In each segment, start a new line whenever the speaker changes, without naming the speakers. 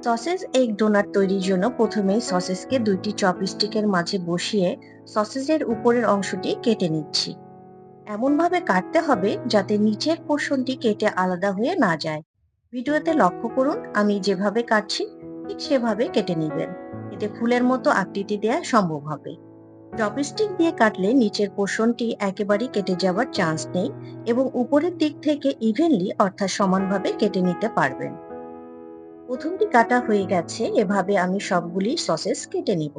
Sausage egg donut তৈরির জন্য প্রথমেই সসেজকে 2টি চপস্টিকের মাঝে বসিয়ে সসেজের উপরের অংশটি কেটে নিচ্ছি। এমনভাবে কাটতে হবে যাতে নিচের পোর্শনটি কেটে আলাদা হয়ে না যায়। ভিডিওতে লক্ষ্য করুন, আমি যেভাবে কাটছি ঠিক সেভাবে কেটে নেবেন। এতে ফুলের মতো আকৃতি দেওয়া সম্ভব হবে। চপস্টিক দিয়ে কাটলে নিচের পোর্শনটি একেবারেই কেটে যাওয়ার চান্স নেই এবং উপরের দিক থেকে ইভেনলি অর্থাৎ সমানভাবে কেটে নিতে পারবেন। প্রথমটি কাটা হয়ে গেছে, এভাবে আমি সবগুলি সসেস কেটে নিব।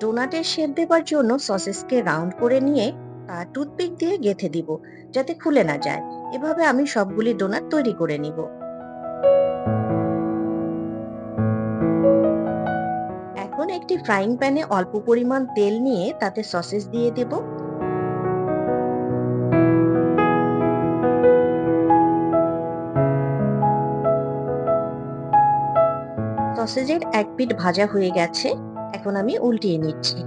ডোনাটের শেপ দেবার জন্য সসেসকে রাউন্ড করে নিয়ে তা টুথপিক দিয়ে গেঁথে দিব যাতে খুলে না যায়। এভাবে আমি সবগুলি ডোনাট তৈরি করে নিব। এখন একটি ফ্রাইং প্যানে অল্প পরিমাণ তেল নিয়ে তাতে সসেস দিয়ে দেব। সসেজের এক পিঠ ভাজা হয়ে গেছে, এখন আমি উল্টিয়ে নিচ্ছি।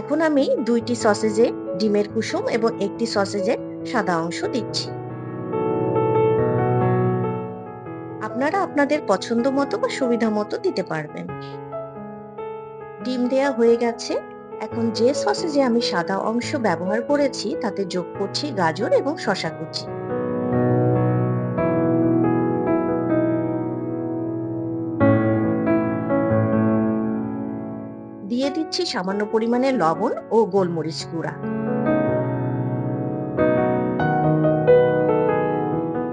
এখন আমি 2টি সসেজে ডিমের কুসুম এবং একটি সসেজে সাদা অংশ দিচ্ছি। আপনারা আপনাদের পছন্দ মতো বা সুবিধা মতো দিতে পারবেন। ডিম দেয়া হয়ে গেছে। এখন যে সসেজে আমি সাদা অংশ ব্যবহার করেছি তাতে যোগ করছি গাজর এবং শসা কুচি। দিয়ে দিচ্ছি সামান্য পরিমাণে লবণ ও গোলমরিচ গুঁড়া।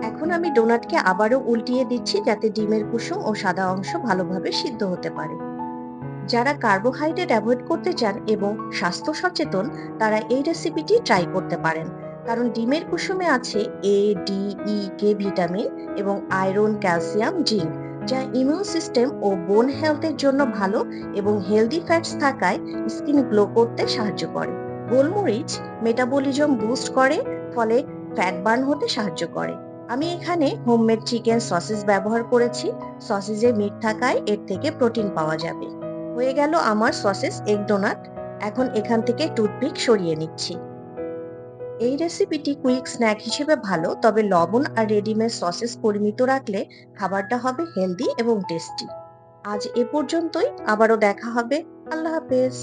এখন আমি ডোনাটকে আবারও উল্টিয়ে দিচ্ছি যাতে ডিমের কুসুম ও সাদা অংশ ভালোভাবে সিদ্ধ হতে পারে। যারা কার্বোহাইড্রেট অ্যাভয়েড করতে চান এবং স্বাস্থ্য সচেতন তারা এই রেসিপিটি ট্রাই করতে পারেন, কারণ ডিমের কুসুমে আছে এ, ডি, ই, কে ভিটামিন এবং আয়রন, ক্যালসিয়াম, জিঙ্ক, যা ইমিউন সিস্টেম ও বোন হেলথের জন্য ভালো এবং হেলদি ফ্যাটস থাকায় স্কিন গ্লো করতে সাহায্য করে। গোলমরিচ মেটাবলিজম বুস্ট করে, ফলে ফ্যাট বার্ন হতে সাহায্য করে। আমি এখানে হোমমেড চিকেন সসেজ ব্যবহার করেছি। সসেজে মিট থাকায় এর থেকে প্রোটিন পাওয়া যাবে। হয়ে গেল আমার সসেস এগ ডোনাট। এখন এখান থেকে টুথপিক সরিয়ে নিচ্ছি। এই রেসিপিটি কুইক স্ন্যাক হিসেবে ভালো, তবে লবণ আর রেডিমেড সসেস পরিমিত রাখলে খাবারটা হবে হেলদি এবং টেস্টি। আজ এ পর্যন্তই, আবারও দেখা হবে। আল্লাহ হাফেজ।